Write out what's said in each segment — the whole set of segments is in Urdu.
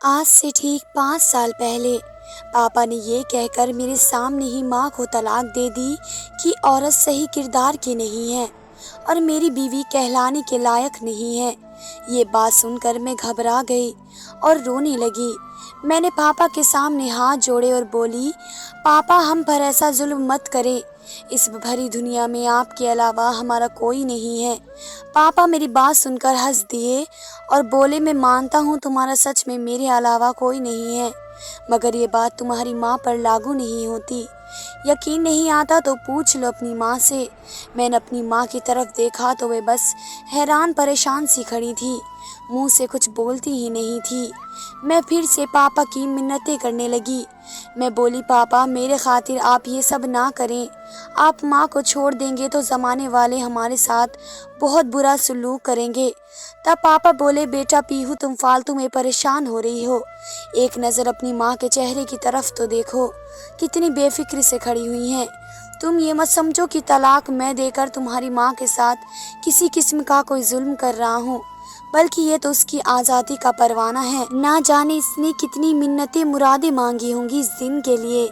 آج سے ٹھیک 5 سال پہلے پاپا نے یہ کہہ کر میرے سامنے ہی ماں کو طلاق دے دی کہ عورت صحیح کردار کی نہیں ہے اور میری بیوی کہلانے کے لائق نہیں ہے۔ یہ بات سن کر میں گھبرا گئی اور رونے لگی۔ میں نے پاپا کے سامنے ہاتھ جوڑے اور بولی، پاپا ہم پر ایسا ظلم مت کریں، اس بھری دنیا میں آپ کے علاوہ ہمارا کوئی نہیں ہے۔ پاپا میری بات سن کر ہنس دیے اور بولے، میں مانتا ہوں تمہارا سچ میں میرے علاوہ کوئی نہیں ہے، مگر یہ بات تمہاری ماں پر لاگو نہیں ہوتی۔ یقین نہیں آتا تو پوچھ لو اپنی ماں سے۔ میں نے اپنی ماں کی طرف دیکھا تو وہ بس حیران پریشان سی کھڑی تھی، منہ سے کچھ بولتی ہی نہیں تھی۔ میں پھر سے پاپا کی منتیں کرنے لگی۔ میں بولی، پاپا میرے خاطر آپ یہ سب نہ کریں، آپ ماں کو چھوڑ دیں گے تو زمانے والے ہمارے ساتھ بہت برا سلوک کریں گے۔ تب پاپا بولے، بیٹا پیہو تم فالتو میں پریشان ہو رہی ہو، ایک نظر اپنی ماں کے چہرے کی طرف تو دیکھو، کتنی بے فکری سے کھڑی ہوئی ہیں۔ تم یہ مت سمجھو کہ طلاق میں دے کر تمہاری ماں کے ساتھ کسی قسم کا کوئی ظلم کر رہا ہوں، بلکہ یہ تو اس کی آزادی کا پروانہ ہے۔ نہ جانے اس نے کتنی منتیں مرادیں مانگی ہوں گی اس دن کے لیے،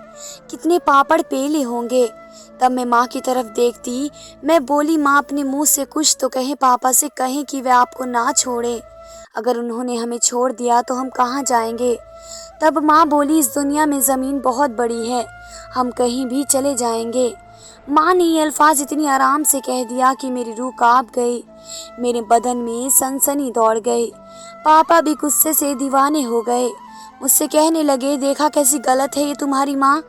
کتنے پاپڑ پیلے ہوں گے۔ تب میں ماں کی طرف دیکھتی، میں بولی، ماں اپنے منہ سے کچھ تو کہیں، پاپا سے کہیں کہ وہ آپ کو نہ چھوڑیں، اگر انہوں نے ہمیں چھوڑ دیا تو ہم کہاں جائیں گے؟ تب ماں بولی، اس دنیا میں زمین بہت بڑی ہے، ہم کہیں بھی چلے جائیں گے۔ ماں نے یہ الفاظ اتنی آرام سے کہہ دیا کہ میری روح کانپ گئی، میرے بدن میں سنسنی دوڑ گئی۔ پاپا بھی غصے سے دیوانے ہو گئے، مجھ سے کہنے لگے، دیکھا کیسی غلط ہے یہ تمہاری ماں،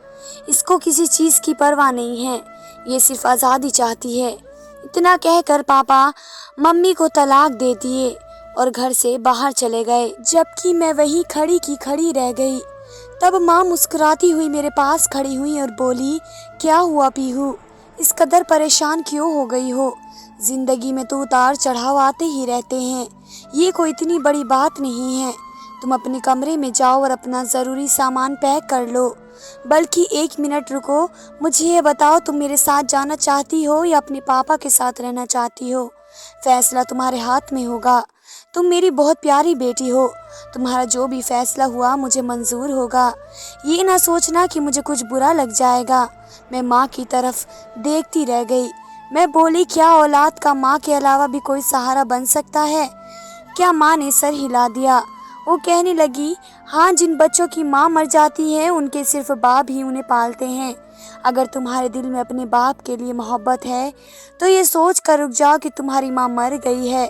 اس کو کسی چیز کی پرواہ نہیں ہے، یہ صرف آزادی چاہتی ہے۔ اتنا کہہ کر پاپا ممی کو طلاق دے دیے اور گھر سے باہر چلے گئے، جبکہ میں وہیں کھڑی کی کھڑی رہ گئی۔ تب ماں مسکراتی ہوئی میرے پاس کھڑی ہوئی اور بولی، کیا ہوا پیہو، اس قدر پریشان کیوں ہو گئی ہو؟ زندگی میں تو اتار چڑھاؤ آتے ہی رہتے ہیں، یہ کوئی اتنی بڑی بات نہیں ہے، تم اپنے کمرے میں جاؤ اور اپنا ضروری سامان پیک کر لو۔ بلکہ ایک منٹ رکو، مجھے یہ بتاؤ، تم میرے ساتھ جانا چاہتی ہو یا اپنے پاپا کے ساتھ رہنا چاہتی ہو؟ فیصلہ تمہارے ہاتھ میں ہوگا، تم میری بہت پیاری بیٹی ہو، تمہارا جو بھی فیصلہ ہوا مجھے منظور ہوگا، یہ نہ سوچنا کہ مجھے کچھ برا لگ جائے گا۔ میں ماں کی طرف دیکھتی رہ گئی۔ میں بولی، کیا اولاد کا ماں کے علاوہ بھی کوئی سہارا بن سکتا ہے؟ کیا؟ ماں نے سر ہلا دیا۔ وہ کہنے لگی، ہاں، جن بچوں کی ماں مر جاتی ہے ان کے صرف باپ ہی انہیں پالتے ہیں۔ اگر تمہارے دل میں اپنے باپ کے لیے محبت ہے تو یہ سوچ کر رک جاؤ کہ تمہاری ماں مر گئی ہے۔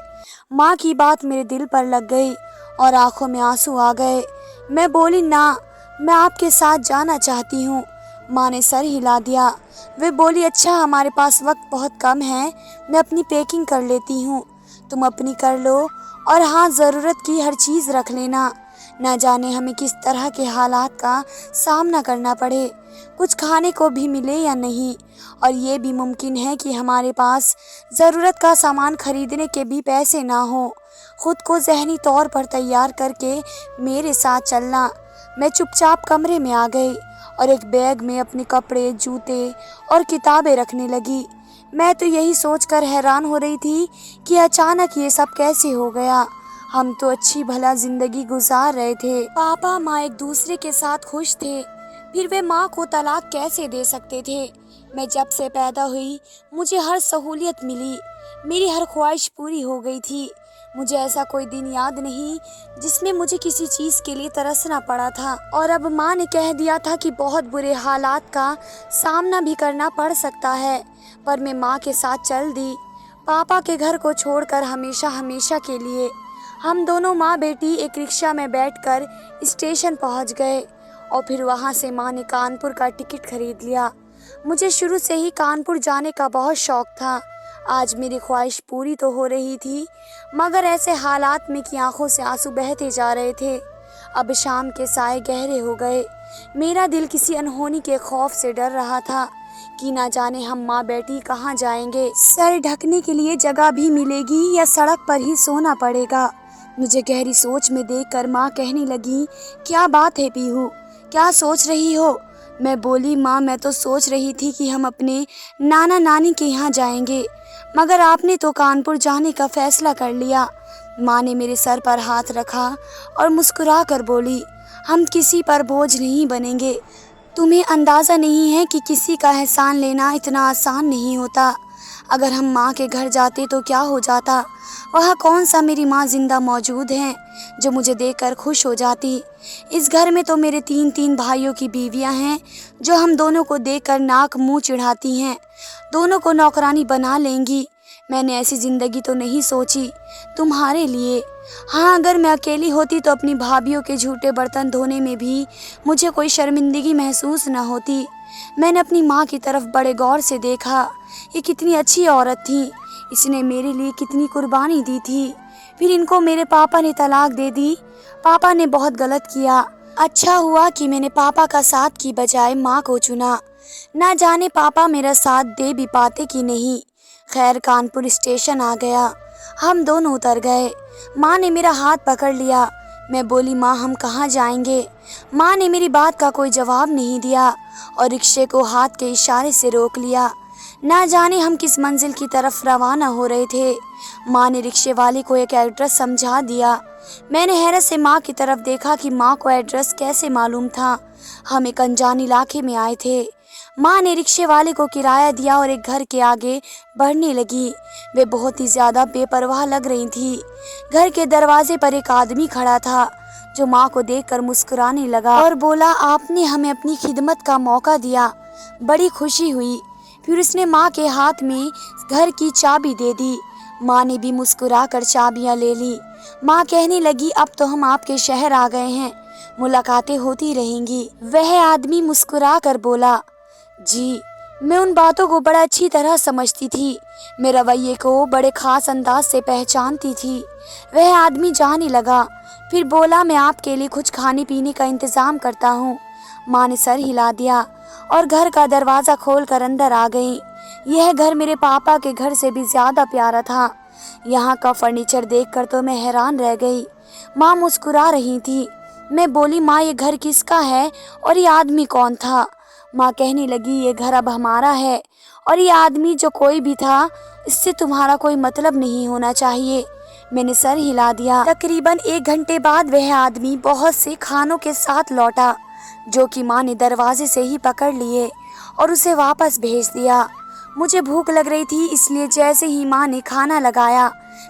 ماں کی بات میرے دل پر لگ گئی اور آنکھوں میں آنسو آ گئے۔ میں بولی، نہ، میں آپ کے ساتھ جانا چاہتی ہوں۔ ماں نے سر ہلا دیا۔ وہ بولی، اچھا، ہمارے پاس وقت بہت کم ہے، میں اپنی پیکنگ کر لیتی ہوں، تم اپنی کر لو، اور ہاں، ضرورت کی ہر چیز رکھ لینا، نہ جانے ہمیں کس طرح کے حالات کا سامنا کرنا پڑے، کچھ کھانے کو بھی ملے یا نہیں، اور یہ بھی ممکن ہے کہ ہمارے پاس ضرورت کا سامان خریدنے کے بھی پیسے نہ ہوں۔ خود کو ذہنی طور پر تیار کر کے میرے ساتھ چلنا۔ میں چپ چاپ کمرے میں آ گئی اور ایک بیگ میں اپنے کپڑے، جوتے اور کتابیں رکھنے لگی۔ میں تو یہی سوچ کر حیران ہو رہی تھی کہ اچانک یہ سب کیسے ہو گیا، ہم تو اچھی بھلا زندگی گزار رہے تھے، پاپا ماں ایک دوسرے کے ساتھ خوش تھے، پھر وہ ماں کو طلاق کیسے دے سکتے تھے؟ میں جب سے پیدا ہوئی مجھے ہر سہولیت ملی، میری ہر خواہش پوری ہو گئی تھی، مجھے ایسا کوئی دن یاد نہیں جس میں مجھے کسی چیز کے لیے ترسنا پڑا تھا، اور اب ماں نے کہہ دیا تھا کہ بہت برے حالات کا سامنا بھی کرنا پڑ سکتا ہے، پر میں ماں کے ساتھ چل دی، پاپا کے گھر کو چھوڑ کر ہمیشہ ہمیشہ کے لیے۔ ہم دونوں ماں بیٹی ایک رکشہ میں بیٹھ کر اسٹیشن پہنچ گئے اور پھر وہاں سے ماں نے کانپور کا ٹکٹ خرید لیا۔ مجھے شروع سے ہی کانپور جانے کا بہت شوق تھا، آج میری خواہش پوری تو ہو رہی تھی، مگر ایسے حالات میں کہ آنکھوں سے آنسو بہتے جا رہے تھے۔ اب شام کے سائے گہرے ہو گئے، میرا دل کسی انہونی کے خوف سے ڈر رہا تھا کہ نہ جانے ہم ماں بیٹی کہاں جائیں گے، سر ڈھکنے کے لیے جگہ بھی ملے گی یا سڑک پر ہی سونا پڑے گا۔ مجھے گہری سوچ میں دیکھ کر ماں کہنے لگی، کیا بات ہے پیہو، کیا سوچ رہی ہو؟ میں بولی، ماں میں تو سوچ رہی تھی کہ ہم اپنے نانا نانی کے یہاں جائیں گے، مگر آپ نے تو کانپور جانے کا فیصلہ کر لیا۔ ماں نے میرے سر پر ہاتھ رکھا اور مسکرا کر بولی، ہم کسی پر بوجھ نہیں بنیں گے۔ تمہیں اندازہ نہیں ہے کہ کسی کا احسان لینا اتنا آسان نہیں ہوتا۔ اگر ہم ماں کے گھر جاتے تو کیا ہو جاتا؟ وہاں کون سا میری ماں زندہ موجود ہیں جو مجھے دیکھ کر خوش ہو جاتی؟ اس گھر میں تو میرے تین بھائیوں کی بیویاں ہیں جو ہم دونوں کو دیکھ کر ناک منہ چڑھاتی ہیں، دونوں کو نوکرانی بنا لیں گی۔ میں نے ایسی زندگی تو نہیں سوچی تمہارے لیے۔ ہاں، اگر میں اکیلی ہوتی تو اپنی بھابھیوں کے جھوٹے برتن دھونے میں بھی مجھے کوئی شرمندگی محسوس نہ ہوتی۔ میں نے اپنی ماں کی طرف بڑے غور سے دیکھا۔ یہ کتنی اچھی عورت تھی، اس نے میرے لیے کتنی قربانی دی تھی۔ پھر ان کو میرے پاپا نے طلاق دے دی۔ پاپا نے بہت غلط کیا۔ اچھا ہوا کہ میں نے پاپا کا ساتھ کی بجائے ماں کو چنا۔ نہ جانے پاپا میرا ساتھ دے بھی پاتے کہ نہیں۔ خیر، کانپور اسٹیشن آ گیا۔ ہم دونوں اتر گئے۔ ماں نے میرا ہاتھ پکڑ لیا۔ میں بولی، ماں ہم کہاں جائیں گے؟ ماں نے میری بات کا کوئی جواب نہیں دیا اور رکشے کو ہاتھ کے اشارے سے روک لیا۔ نہ جانے ہم کس منزل کی طرف روانہ ہو رہے تھے۔ ماں نے رکشے والے کو ایک ایڈریس سمجھا دیا۔ میں نے حیرت سے ماں کی طرف دیکھا کہ ماں کو ایڈریس کیسے معلوم تھا۔ ہم ایک انجان علاقے میں آئے تھے۔ ماں نے رکشے والے کو کرایہ دیا اور ایک گھر کے آگے بڑھنے لگی۔ وہ بہت ہی زیادہ بے پرواہ لگ رہی تھی۔ گھر کے دروازے پر ایک آدمی کھڑا تھا جو ماں کو دیکھ کر مسکرانے لگا اور بولا، آپ نے ہمیں اپنی خدمت کا موقع دیا، بڑی خوشی ہوئی۔ پھر اس نے ماں کے ہاتھ میں گھر کی چابی دے دی۔ ماں نے بھی مسکرا کر چابیاں لے لی۔ ماں کہنے لگی، اب تو ہم آپ کے شہر آ گئے ہیں، ملاقاتیں ہوتی رہیں گی۔ وہ آدمی مسکرا کر بولا، جی۔ میں ان باتوں کو بڑا اچھی طرح سمجھتی تھی، میں رویے کو بڑے خاص انداز سے پہچانتی تھی۔ وہ آدمی جانے لگا، پھر بولا، میں آپ کے لیے کچھ کھانے پینے کا انتظام کرتا ہوں۔ ماں نے سر ہلا دیا اور گھر کا دروازہ کھول کر اندر آ گئی۔ یہ گھر میرے پاپا کے گھر سے بھی زیادہ پیارا تھا۔ یہاں کا فرنیچر دیکھ کر تو میں حیران رہ گئی۔ ماں مسکرا رہی تھی۔ میں بولی، ماں یہ گھر کس کا ہے اور یہ آدمی کون تھا؟ ماں کہنے لگی، یہ گھر اب ہمارا ہے اور یہ آدمی جو کوئی بھی تھا اس سے تمہارا کوئی مطلب نہیں ہونا چاہیے۔ میں نے سر ہلا دیا۔ تقریباً 1 گھنٹے بعد وہ آدمی بہت سے کھانوں کے ساتھ لوٹا جو کہ ماں نے دروازے سے ہی پکڑ لیے اور اسے واپس بھیج دیا۔ مجھے بھوک لگ رہی تھی، اس لیے جیسے ہی ماں نے کھانا لگایا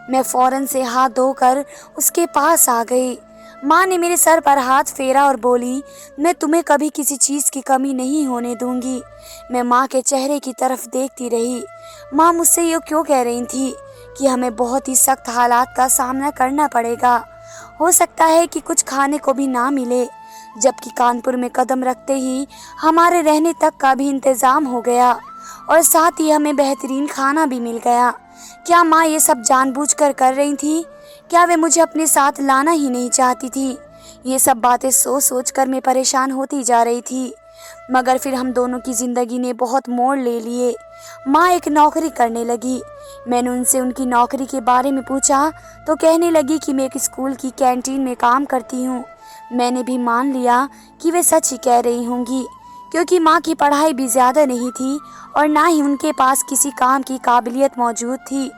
میں فوراً سے ہاتھ دھو کر اس کے پاس آ گئی۔ ماں نے میرے سر پر ہاتھ پھیرا اور بولی، میں تمہیں کبھی کسی چیز کی کمی نہیں ہونے دوں گی۔ میں ماں کے چہرے کی طرف دیکھتی رہی۔ ماں مجھ سے یہ کیوں کہہ رہی تھی کہ ہمیں بہت ہی سخت حالات کا سامنا کرنا پڑے گا، ہو سکتا ہے کہ کچھ کھانے کو بھی نہ ملے، جبکہ کانپور میں قدم رکھتے ہی ہمارے رہنے تک کا بھی انتظام ہو گیا اور ساتھ ہی ہمیں بہترین کھانا بھی مل گیا۔ کیا ماں یہ سب جان بوجھ کر کر رہی تھی؟ کیا وہ مجھے اپنے ساتھ لانا ہی نہیں چاہتی تھی؟ یہ سب باتیں سوچ کر میں پریشان ہوتی جا رہی تھی۔ مگر پھر ہم دونوں کی زندگی نے بہت موڑ لے لیے۔ ماں ایک نوکری کرنے لگی۔ میں نے ان سے ان کی نوکری کے بارے میں پوچھا تو کہنے لگی کہ میں ایک اسکول کی کینٹین میں کام کرتی ہوں۔ میں نے بھی مان لیا کہ وہ سچ ہی کہہ رہی ہوں گی، کیونکہ ماں کی پڑھائی بھی زیادہ نہیں تھی اور نہ ہی ان کے پاس کسی کام کی قابلیت موجود تھی۔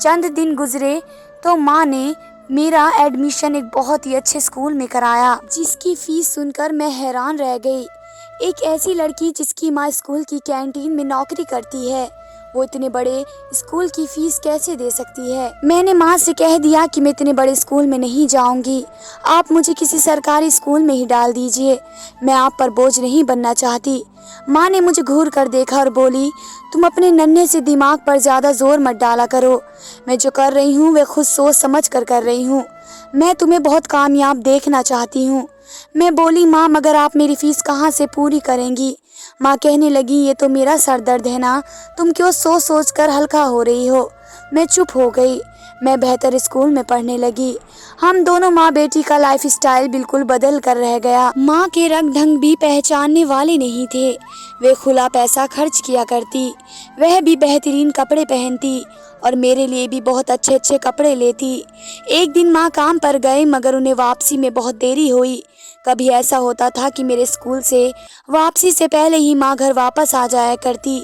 چند دن گزرے تو ماں نے میرا ایڈمیشن ایک بہت ہی اچھے اسکول میں کرایا، جس کی فیس سن کر میں حیران رہ گئی۔ ایک ایسی لڑکی جس کی ماں اسکول کی کینٹین میں نوکری کرتی ہے، وہ اتنے بڑے اسکول کی فیس کیسے دے سکتی ہے؟ میں نے ماں سے کہہ دیا کہ میں اتنے بڑے اسکول میں نہیں جاؤں گی، آپ مجھے کسی سرکاری اسکول میں ہی ڈال دیجیے، میں آپ پر بوجھ نہیں بننا چاہتی۔ ماں نے مجھے گھور کر دیکھا اور بولی، تم اپنے ننھے سے دماغ پر زیادہ زور مت ڈالا کرو، میں جو کر رہی ہوں وہ خود سوچ سمجھ کر رہی ہوں، میں تمہیں بہت کامیاب دیکھنا چاہتی ہوں۔ میں بولی، ماں مگر آپ میری فیس کہاں سے پوری کریں گی؟ ماں کہنے لگی، یہ تو میرا سر درد ہے نا، تم کیوں سوچ کر ہلکا ہو رہی ہو؟ میں چپ ہو گئی۔ میں بہتر اسکول میں پڑھنے لگی۔ ہم دونوں ماں بیٹی کا لائف اسٹائل بالکل بدل کر رہ گیا۔ ماں کے رنگ ڈھنگ بھی پہچاننے والے نہیں تھے، وہ کھلا پیسہ خرچ کیا کرتی، وہ بھی بہترین کپڑے پہنتی اور میرے لیے بھی بہت اچھے اچھے کپڑے لیتی۔ ایک دن ماں کام پر گئے مگر انہیں واپسی میں بہت دیری ہوئی۔ کبھی ایسا ہوتا تھا کہ میرے اسکول سے واپسی سے پہلے ہی ماں گھر واپس آ جایا کرتی،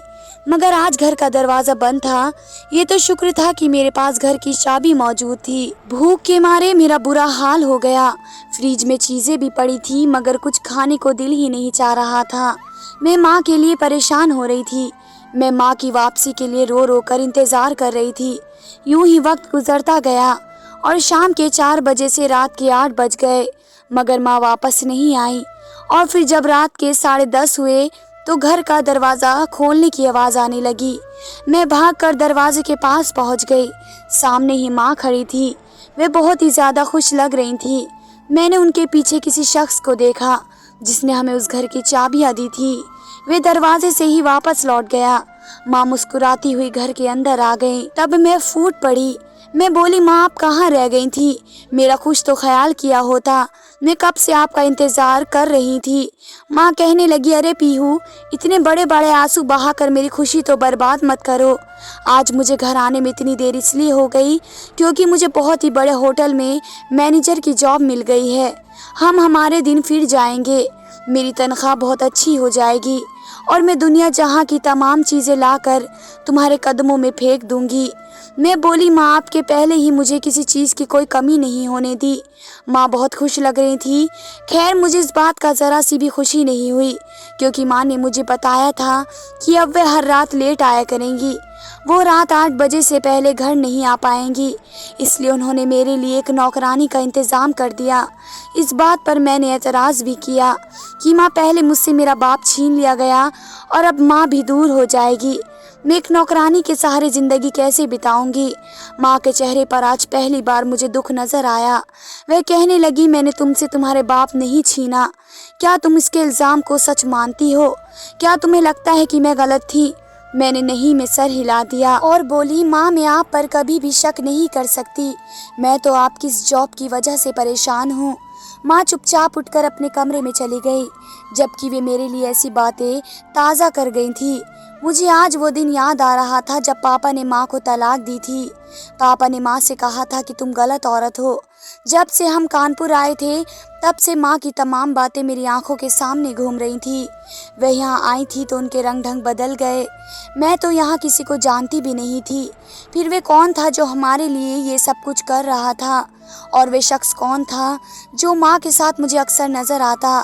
مگر آج گھر کا دروازہ بند تھا۔ یہ تو شکر تھا کہ میرے پاس گھر کی چابی موجود تھی۔ بھوک کے مارے میرا برا حال ہو گیا۔ فریج میں چیزیں بھی پڑی تھی مگر کچھ کھانے کو دل ہی نہیں چاہ رہا تھا۔ میں ماں کے لیے پریشان ہو رہی تھی۔ میں ماں کی واپسی کے لیے رو رو کر انتظار کر رہی تھی۔ یوں ہی وقت گزرتا گیا اور شام کے 4 بجے سے رات کے 8 بج گئے مگر ماں واپس نہیں آئی۔ اور پھر جب رات کے 10:30 ہوئے تو گھر کا دروازہ کھولنے کی آواز آنے لگی۔ میں بھاگ کر دروازے کے پاس پہنچ گئی۔ سامنے ہی ماں کھڑی تھی۔ وہ بہت ہی زیادہ خوش لگ رہی تھی۔ میں نے ان کے پیچھے کسی شخص کو دیکھا جس نے ہمیں اس گھر کی چابیاں دی تھی۔ وہ دروازے سے ہی واپس لوٹ گیا۔ ماں مسکراتی ہوئی گھر کے اندر آ گئی۔ تب میں پھوٹ پڑی۔ میں بولی، ماں آپ کہاں رہ گئی تھی؟ میرا کچھ تو خیال کیا ہوتا۔ میں کب سے آپ کا انتظار کر رہی تھی۔ ماں کہنے لگی، ارے پیہو، اتنے بڑے بڑے آنسو بہا کر میری خوشی تو برباد مت کرو۔ آج مجھے گھر آنے میں اتنی دیر اس لیے ہو گئی کیونکہ مجھے بہت ہی بڑے ہوٹل میں مینیجر کی جاب مل گئی ہے۔ ہمارے دن پھر جائیں گے۔ میری تنخواہ بہت اچھی ہو جائے گی اور میں دنیا جہاں کی تمام چیزیں لا کر تمہارے قدموں میں پھینک دوں گی۔ میں بولی، ماں آپ کے پہلے ہی مجھے کسی چیز کی کوئی کمی نہیں ہونے دی۔ ماں بہت خوش لگ رہی تھی۔ خیر مجھے اس بات کا ذرا سی بھی خوشی نہیں ہوئی کیونکہ ماں نے مجھے بتایا تھا کہ اب وہ ہر رات لیٹ آیا کریں گی۔ وہ رات 8 بجے سے پہلے گھر نہیں آ پائیں گی، اس لیے انہوں نے میرے لیے ایک نوکرانی کا انتظام کر دیا۔ اس بات پر میں نے اعتراض بھی کیا کہ ماں پہلے مجھ سے میرا باپ چھین لیا گیا اور اب ماں بھی دور ہو جائے گی۔ میں ایک نوکرانی کے سہارے زندگی کیسے بتاؤں گی؟ ماں کے چہرے پر آج پہلی بار مجھے دکھ نظر آیا۔ وہ کہنے لگی، میں نے تم سے تمہارے باپ نہیں چھینا۔ کیا تم اس کے الزام کو سچ مانتی ہو؟ کیا تمہیں لگتا ہے کہ میں غلط تھی؟ میں نے نہیں میں سر ہلا دیا اور بولی، ماں میں آپ پر کبھی بھی شک نہیں کر سکتی۔ میں تو آپ کی اس جاب کی وجہ سے پریشان ہوں۔ ماں چپ چاپ اٹھ کر اپنے کمرے میں چلی گئی جبکہ وہ میرے لیے ایسی باتیں تازہ کر گئی تھی۔ مجھے آج وہ دن یاد آ رہا تھا جب پاپا نے ماں کو طلاق دی تھی۔ پاپا نے ماں سے کہا تھا کہ تم غلط عورت ہو۔ جب سے ہم کانپور آئے تھے تب سے ماں کی تمام باتیں میری آنکھوں کے سامنے گھوم رہی تھی۔ وہ یہاں آئی تھی تو ان کے رنگ ڈھنگ بدل گئے۔ میں تو یہاں کسی کو جانتی بھی نہیں تھی۔ پھر وہ کون تھا جو ہمارے لیے یہ سب کچھ کر رہا تھا؟ اور وہ شخص کون تھا جو ماں کے ساتھ مجھے اکثر نظر آتا؟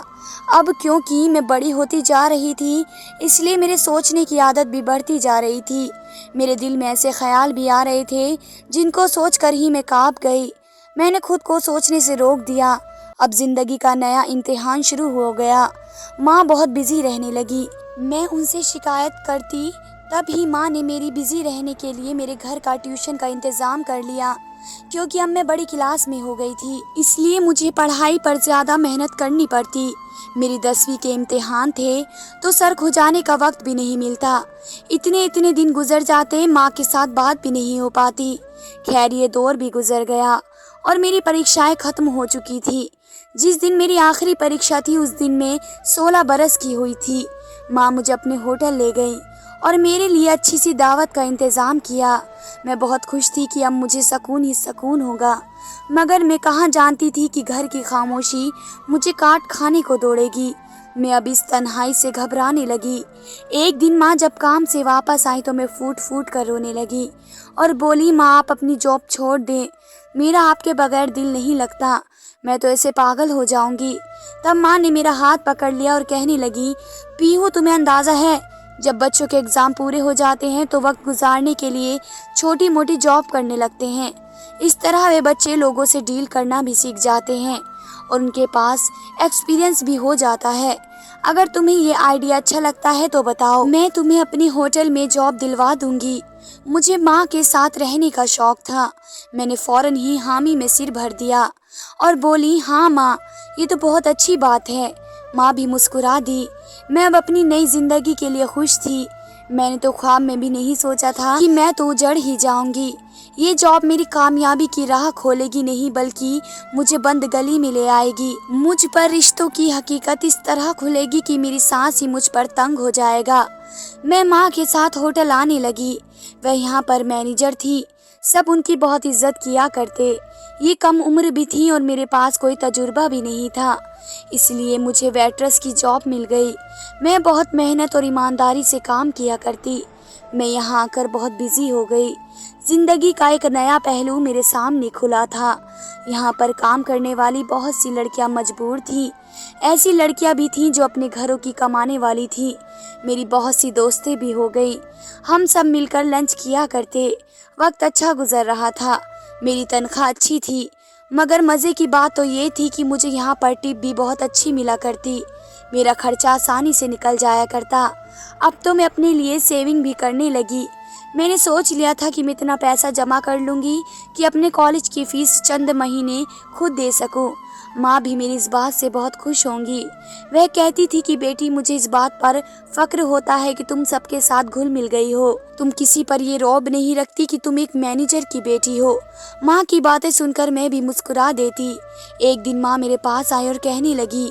اب کیونکہ میں بڑی ہوتی جا رہی تھی اس لیے میرے سوچنے کی عادت بھی بڑھتی جا رہی تھی۔ میرے دل میں ایسے خیال بھی آ رہے تھے جن کو سوچ کر ہی میں کانپ گئی۔ میں نے خود کو سوچنے سے روک دیا۔ اب زندگی کا نیا امتحان شروع ہو گیا۔ ماں بہت بزی رہنے لگی۔ میں ان سے شکایت کرتی تب ہی ماں نے میری بزی رہنے کے لیے میرے گھر کا ٹیوشن کا انتظام کر لیا کیونکہ اب میں بڑی کلاس میں ہو گئی تھی، اس لیے مجھے پڑھائی پر زیادہ محنت کرنی پڑتی۔ میری 10ویں کے امتحان تھے تو سر کھجانے کا وقت بھی نہیں ملتا۔ اتنے دن گزر جاتے، ماں کے ساتھ بات بھی نہیں ہو پاتی۔ خیر یہ دور بھی گزر گیا اور میری پریکشائیں ختم ہو چکی تھی۔ جس دن میری آخری پریکشا تھی اس دن میں 16 برس کی ہوئی تھی۔ ماں مجھے اپنے ہوٹل لے گئی اور میرے لیے اچھی سی دعوت کا انتظام کیا۔ میں بہت خوش تھی کہ اب مجھے سکون ہی سکون ہوگا، مگر میں کہاں جانتی تھی کہ گھر کی خاموشی مجھے کاٹ کھانے کو دوڑے گی۔ میں اب اس تنہائی سے گھبرانے لگی۔ ایک دن ماں جب کام سے واپس آئی تو میں پھوٹ پھوٹ کر رونے لگی اور بولی، ماں آپ اپنی جاب چھوڑ دیں، میرا آپ کے بغیر دل نہیں لگتا، میں تو ایسے پاگل ہو جاؤں گی۔ تب ماں نے میرا ہاتھ پکڑ لیا اور کہنے لگی، پیہو تمہیں اندازہ ہے جب بچوں کے ایگزام پورے ہو جاتے ہیں تو وقت گزارنے کے لیے چھوٹی موٹی جاب کرنے لگتے ہیں۔ اس طرح وہ بچے لوگوں سے ڈیل کرنا بھی سیکھ جاتے ہیں اور ان کے پاس ایکسپیرینس بھی ہو جاتا ہے۔ اگر تمہیں یہ آئیڈیا اچھا لگتا ہے تو بتاؤ، میں تمہیں اپنی ہوٹل میں جاب دلوا دوں گی۔ مجھے ماں کے ساتھ رہنے کا شوق تھا۔ میں نے فوراً ہی حامی میں سر بھر دیا اور بولی، ہاں ماں، یہ تو بہت اچھی بات ہے۔ ماں بھی مسکرا دی۔ میں اب اپنی نئی زندگی کے لیے خوش تھی۔ میں نے تو خواب میں بھی نہیں سوچا تھا کہ میں تو اجڑ ہی جاؤں گی۔ یہ جاب میری کامیابی کی راہ کھولے گی نہیں بلکہ مجھے بند گلی میں لے آئے گی۔ مجھ پر رشتوں کی حقیقت اس طرح کھلے گی کہ میری سانس ہی مجھ پر تنگ ہو جائے گا۔ میں ماں کے ساتھ ہوٹل آنے لگی۔ وہ یہاں پر مینیجر تھی۔ سب ان کی بہت عزت کیا کرتے۔ یہ کم عمر بھی تھی اور میرے پاس کوئی تجربہ بھی نہیں تھا، اس لیے مجھے ویٹرس کی جاب مل گئی۔ میں بہت محنت اور ایمانداری سے کام کیا کرتی۔ میں یہاں آ کر بہت بزی ہو گئی۔ زندگی کا ایک نیا پہلو میرے سامنے کھلا تھا۔ یہاں پر کام کرنے والی بہت سی لڑکیاں مجبور تھیں۔ ایسی لڑکیاں بھی تھیں جو اپنے گھروں کی کمانے والی تھیں۔ میری بہت سی دوستیں بھی ہو گئیں۔ ہم سب مل کر لنچ کیا کرتے۔ وقت اچھا گزر رہا تھا۔ میری تنخواہ اچھی تھی، مگر مزے کی بات تو یہ تھی کہ مجھے یہاں پر ٹپ بھی بہت اچھی ملا کرتی۔ میرا خرچہ آسانی سے نکل جایا کرتا۔ اب تو میں اپنے لیے سیونگ بھی کرنے لگی۔ میں نے سوچ لیا تھا کہ میں اتنا پیسہ جمع کر لوں گی کہ اپنے کالج کی فیس چند مہینے خود دے سکوں۔ ماں بھی میری اس بات سے بہت خوش ہوں گی۔ وہ کہتی تھی کہ بیٹی، مجھے اس بات پر فخر ہوتا ہے کہ تم سب کے ساتھ گھل مل گئی ہو۔ تم کسی پر یہ رعب نہیں رکھتی کہ تم ایک مینیجر کی بیٹی ہو۔ ماں کی باتیں سن کر میں بھی مسکرا دیتی۔ ایک دن ماں میرے پاس آئی اور کہنے لگی،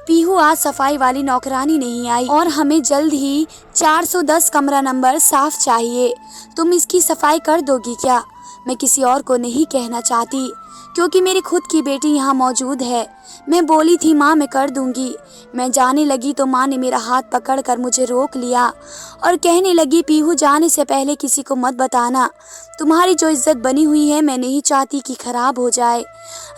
پیہو، آج صفائی والی نوکرانی نہیں آئی اور ہمیں جلد ہی 410 کمرہ نمبر صاف چاہیے۔ تم اس کی صفائی کر دو گی کیا؟ میں کسی اور کو نہیں کہنا چاہتی کیونکہ میری خود کی بیٹی یہاں موجود ہے۔ میں بولی تھی، ماں میں کر دوں گی۔ میں جانے لگی تو ماں نے میرا ہاتھ پکڑ کر مجھے روک لیا اور کہنے لگی، پیہو، جانے سے پہلے کسی کو مت بتانا۔ تمہاری جو عزت بنی ہوئی ہے میں نہیں چاہتی کہ خراب ہو جائے۔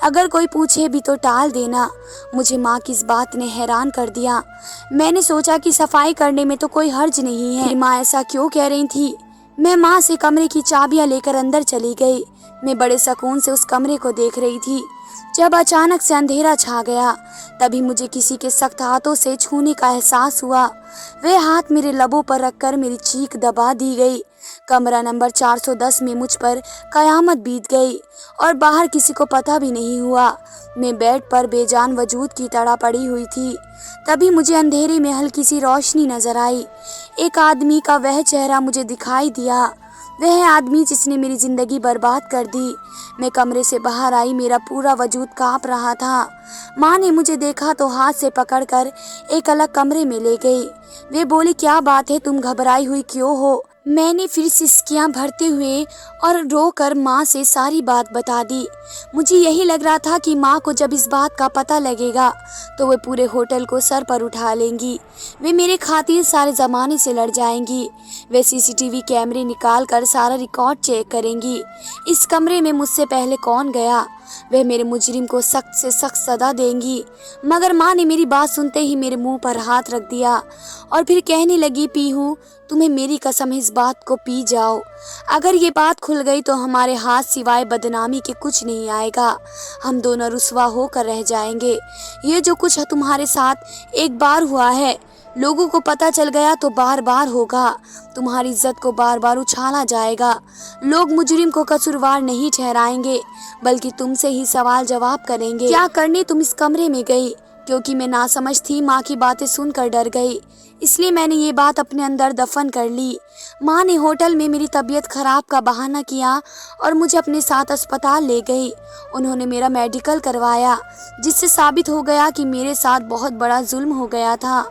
اگر کوئی پوچھے بھی تو ٹال دینا۔ مجھے ماں کی اس بات نے حیران کر دیا۔ میں نے سوچا کہ صفائی کرنے میں تو کوئی حرج نہیں ہے، ماں ایسا کیوں کہہ رہی تھی۔ میں ماں سے کمرے کی چابیاں لے کر اندر چلی گئی۔ میں بڑے سکون سے اس کمرے کو دیکھ رہی تھی جب اچانک سے اندھیرا چھا گیا۔ تبھی مجھے کسی کے سخت ہاتھوں سے چھونے کا احساس ہوا۔ وہ ہاتھ میرے لبوں پر رکھ کر میری چیخ دبا دی گئی۔ کمرہ نمبر 410 میں مجھ پر قیامت بیت گئی اور باہر کسی کو پتہ بھی نہیں ہوا۔ میں بیڈ پر بے جان وجود کی طرح پڑی ہوئی تھی۔ تبھی مجھے اندھیرے میں ہلکی سی روشنی نظر آئی۔ ایک آدمی کا وہ چہرہ مجھے دکھائی دیا، وہ آدمی جس نے میری زندگی برباد کر دی۔ میں کمرے سے باہر آئی، میرا پورا وجود کانپ رہا تھا۔ ماں نے مجھے دیکھا تو ہاتھ سے پکڑ کر ایک الگ کمرے میں لے گئی۔ وہ بولی، کیا بات ہے، تم گھبرائی ہوئی کیوں ہو؟ میں نے پھر سسکیاں بھرتے ہوئے اور رو کر ماں سے ساری بات بتا دی۔ مجھے یہی لگ رہا تھا کہ ماں کو جب اس بات کا پتہ لگے گا تو وہ پورے ہوٹل کو سر پر اٹھا لیں گی۔ وہ میرے خاطر سارے زمانے سے لڑ جائیں گی۔ وہ CCTV کیمرے نکال کر سارا ریکارڈ چیک کریں گی۔ اس کمرے میں مجھ سے پہلے کون گیا؟ وہ میرے مجرم کو سخت سے سخت سزا دیں گی۔ مگر ماں نے میری بات سنتے ہی میرے منہ پر ہاتھ رکھ دیا اور پھر کہنے لگی، پیہو، تمہیں میری قسم ہے، اس بات کو پی جاؤ۔ اگر یہ بات کھل گئی تو ہمارے ہاتھ سوائے بدنامی کے کچھ نہیں آئے گا۔ ہم دونوں رسوا ہو کر رہ جائیں گے۔ یہ جو کچھ تمہارے ساتھ ایک بار ہوا ہے، لوگوں کو پتہ چل گیا تو بار بار ہوگا۔ تمہاری عزت کو بار بار اچھالا جائے گا۔ لوگ مجرم کو قصوروار نہیں ٹھہرائیں گے بلکہ تم سے ہی سوال جواب کریں گے۔ کیا کرنے تم اس کمرے میں گئی؟ کیونکہ میں ناسمجھ تھی، ماں کی باتیں سن کر ڈر گئی، اس لیے میں نے یہ بات اپنے اندر دفن کر لی۔ ماں نے ہوٹل میں میری طبیعت خراب کا بہانہ کیا اور مجھے اپنے ساتھ اسپتال لے گئی۔ انہوں نے میرا میڈیکل کروایا جس سے ثابت ہو گیا کہ میرے ساتھ بہت بڑا ظلم ہو گیا تھا۔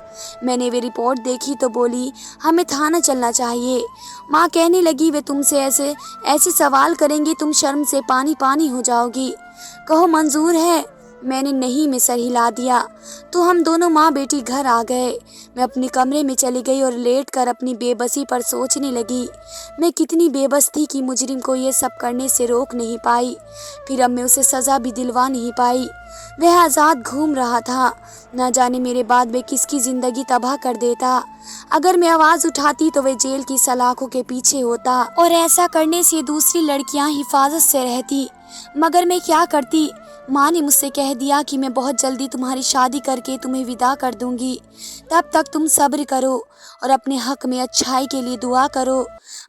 میں نے وہ رپورٹ دیکھی تو بولی، ہمیں تھانہ چلنا چاہیے۔ ماں کہنے لگی، وہ تم سے ایسے سوال کریں گی، تم شرم سے پانی پانی ہو جاؤ گی۔ کہو منظور ہے؟ میں نے نہیں میں سر ہلا دیا۔ تو ہم دونوں ماں بیٹی گھر آ گئے۔ میں اپنے کمرے میں چلی گئی اور لیٹ کر اپنی بے بسی پر سوچنے لگی۔ میں کتنی بے بس تھی کہ مجرم کو یہ سب کرنے سے روک نہیں پائی، پھر اب میں اسے سزا بھی دلوا نہیں پائی۔ وہ آزاد گھوم رہا تھا، نہ جانے میرے بعد وہ کس کی زندگی تباہ کر دیتا۔ اگر میں آواز اٹھاتی تو وہ جیل کی سلاخوں کے پیچھے ہوتا اور ایسا کرنے سے دوسری لڑکیاں حفاظت سے رہتی۔ مگر میں کیا کرتی؟ ماں نے مجھ سے کہہ دیا کہ میں بہت جلدی تمہاری شادی کر کے تمہیں ودا کر دوں گی، تب تک تم صبر کرو اور اپنے حق میں اچھائی کے لیے دعا کرو۔